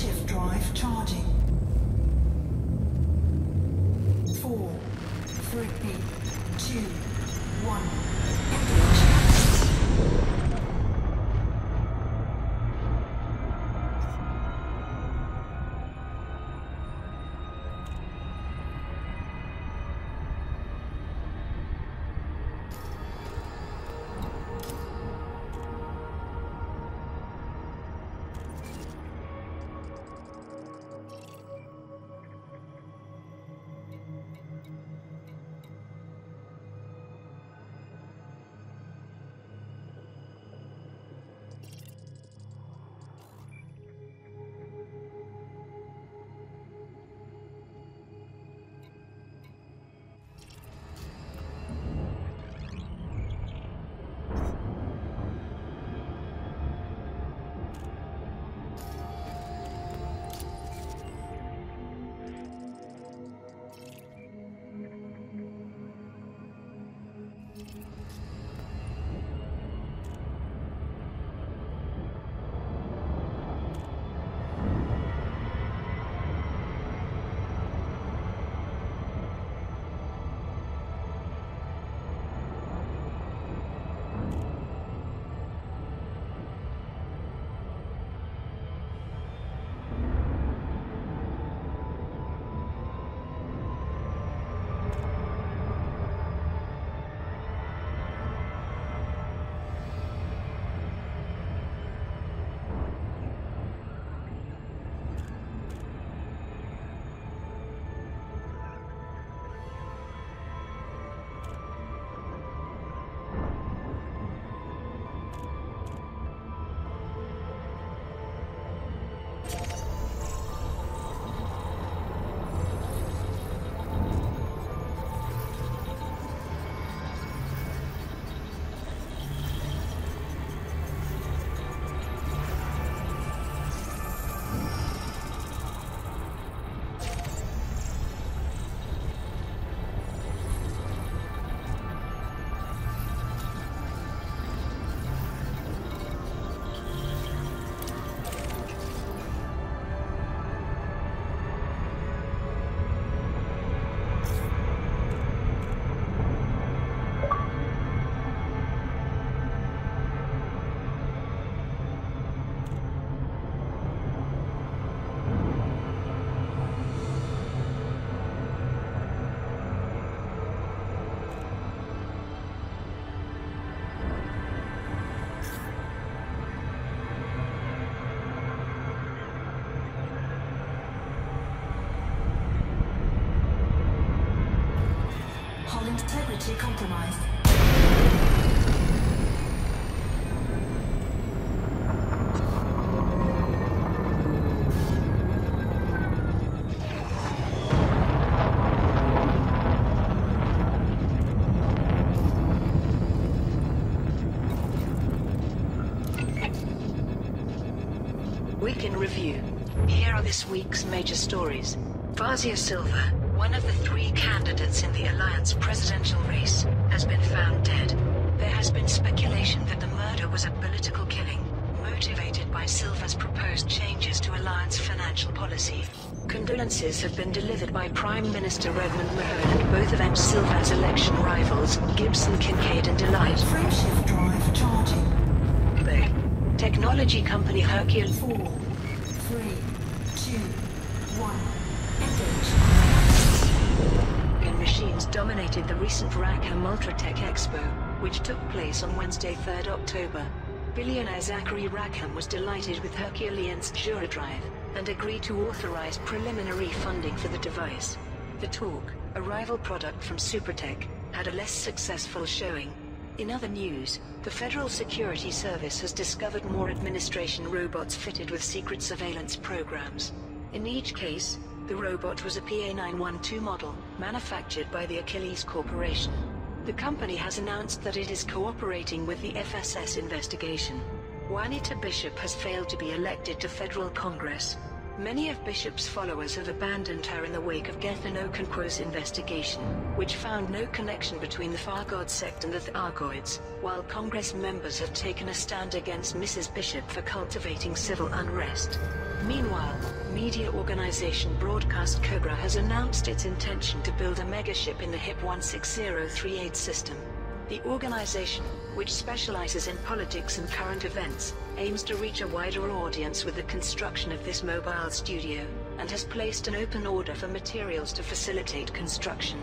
Frameshift drive charging. 4, 3, 2, 1. Engage. Integrity compromised. Week in review. Here are this week's major stories. Fazia Silva, one of the 3 candidates in the Alliance presidential race, has been found dead. There has been speculation that the murder was a political killing, motivated by Silva's proposed changes to Alliance financial policy. Condolences have been delivered by Prime Minister Redmond Mahone and both of Silva's election rivals, Gibson Kincaid and Delight. Frameshift drive charging. The technology company Hercules. 4, 3, 2, 1. And machines dominated the recent Rackham Ultratech Expo, which took place on Wednesday, 3rd October. Billionaire Zachary Rackham was delighted with Herculean's Juradrive and agreed to authorize preliminary funding for the device. The Talk, a rival product from Supertech, had a less successful showing. In other news, the Federal Security Service has discovered more administration robots fitted with secret surveillance programs. In each case, the robot was a PA912 model, manufactured by the Achilles Corporation. The company has announced that it is cooperating with the FSS investigation. Juanita Bishop has failed to be elected to federal Congress. Many of Bishop's followers have abandoned her in the wake of Gethin Okonkwo's investigation, which found no connection between the Fargod sect and the Thargoids, while Congress members have taken a stand against Mrs. Bishop for cultivating civil unrest. Meanwhile, media organization Broadcast Cobra has announced its intention to build a megaship in the HIP 16038 system. The organization, which specializes in politics and current events, aims to reach a wider audience with the construction of this mobile studio, and has placed an open order for materials to facilitate construction.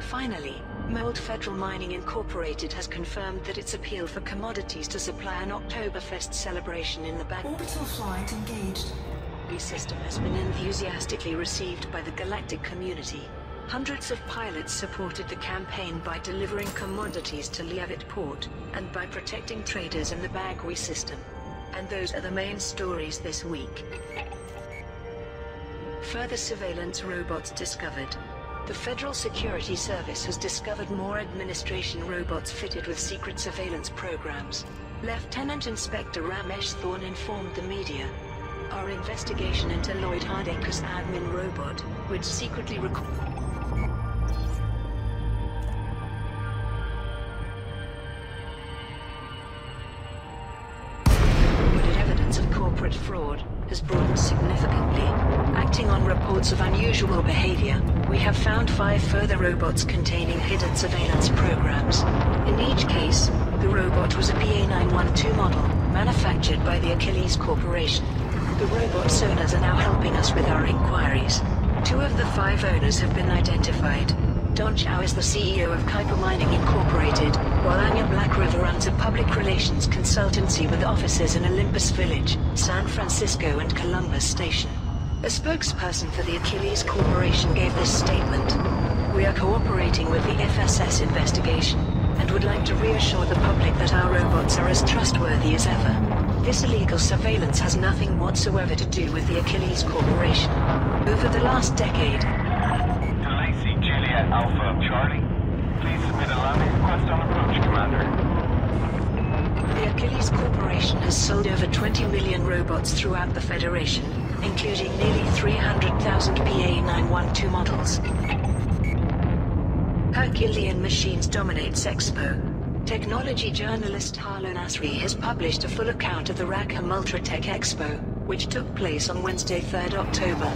Finally, Mold Federal Mining Incorporated has confirmed that its appeal for commodities to supply an Oktoberfest celebration in the back Orbital flight engaged. system has been enthusiastically received by the galactic community. Hundreds of pilots supported the campaign by delivering commodities to Leavitt Port, and by protecting traders in the Bagui system. And those are the main stories this week. Further surveillance robots discovered. The Federal Security Service has discovered more administration robots fitted with secret surveillance programs. Lieutenant Inspector Ramesh Thorne informed the media. Our investigation into Lloyd Hardacre's admin robot, which secretly recorded evidence of corporate fraud, has broadened significantly. Acting on reports of unusual behavior, we have found 5 further robots containing hidden surveillance programs. In each case, the robot was a PA912 model, manufactured by the Achilles Corporation. The robot owners are now helping us with our inquiries. 2 of the 5 owners have been identified. Don Chow is the CEO of Kuiper Mining Incorporated, while Anya Black River runs a public relations consultancy with offices in Olympus Village, San Francisco and Columbus Station. A spokesperson for the Achilles Corporation gave this statement. We are cooperating with the FSS investigation, and would like to reassure the public that our robots are as trustworthy as ever. This illegal surveillance has nothing whatsoever to do with the Achilles Corporation. Over the last decade, Juliet Alpha Charlie, please submit a landing request on approach, Commander. The Achilles Corporation has sold over 20 million robots throughout the Federation, including nearly 300,000 PA912 models. Herculean Machines dominates Expo. Technology journalist Harlan Asri has published a full account of the Rackham Ultratech Expo, which took place on Wednesday, 3rd October.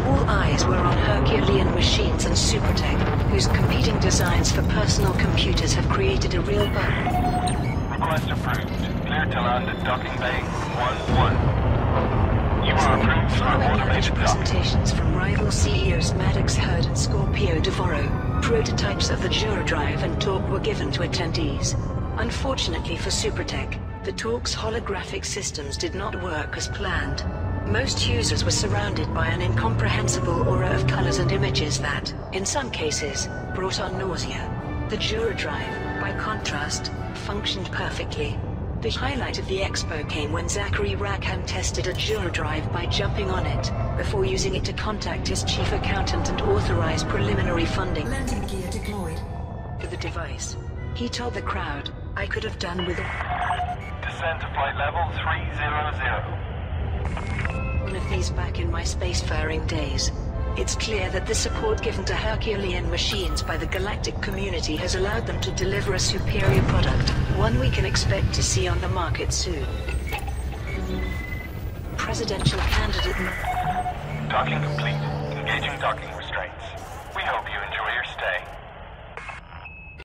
All eyes were on Herculean Machines and Supertech, whose competing designs for personal computers have created a real buzz. Request approved. Clear to land at Docking Bay 1-1. You are approved for Following lavish automated docking. presentations from rival CEOs Maddox Hurd and Scorpio Devoro, prototypes of the Duradrive and Torque were given to attendees. Unfortunately for Supertech, the Torque's holographic systems did not work as planned. Most users were surrounded by an incomprehensible aura of colors and images that, in some cases, brought on nausea. The Duradrive, by contrast, functioned perfectly. The highlight of the expo came when Zachary Rackham tested a Duradrive by jumping on it, before using it to contact his chief accountant and authorize preliminary funding Landing gear deployed. for the device. He told the crowd, I could have done with Descend to flight level 300. one of these back in my spacefaring days. It's clear that the support given to Herculean Machines by the galactic community has allowed them to deliver a superior product, one we can expect to see on the market soon. Presidential candidate Docking complete. Engaging docking restraints.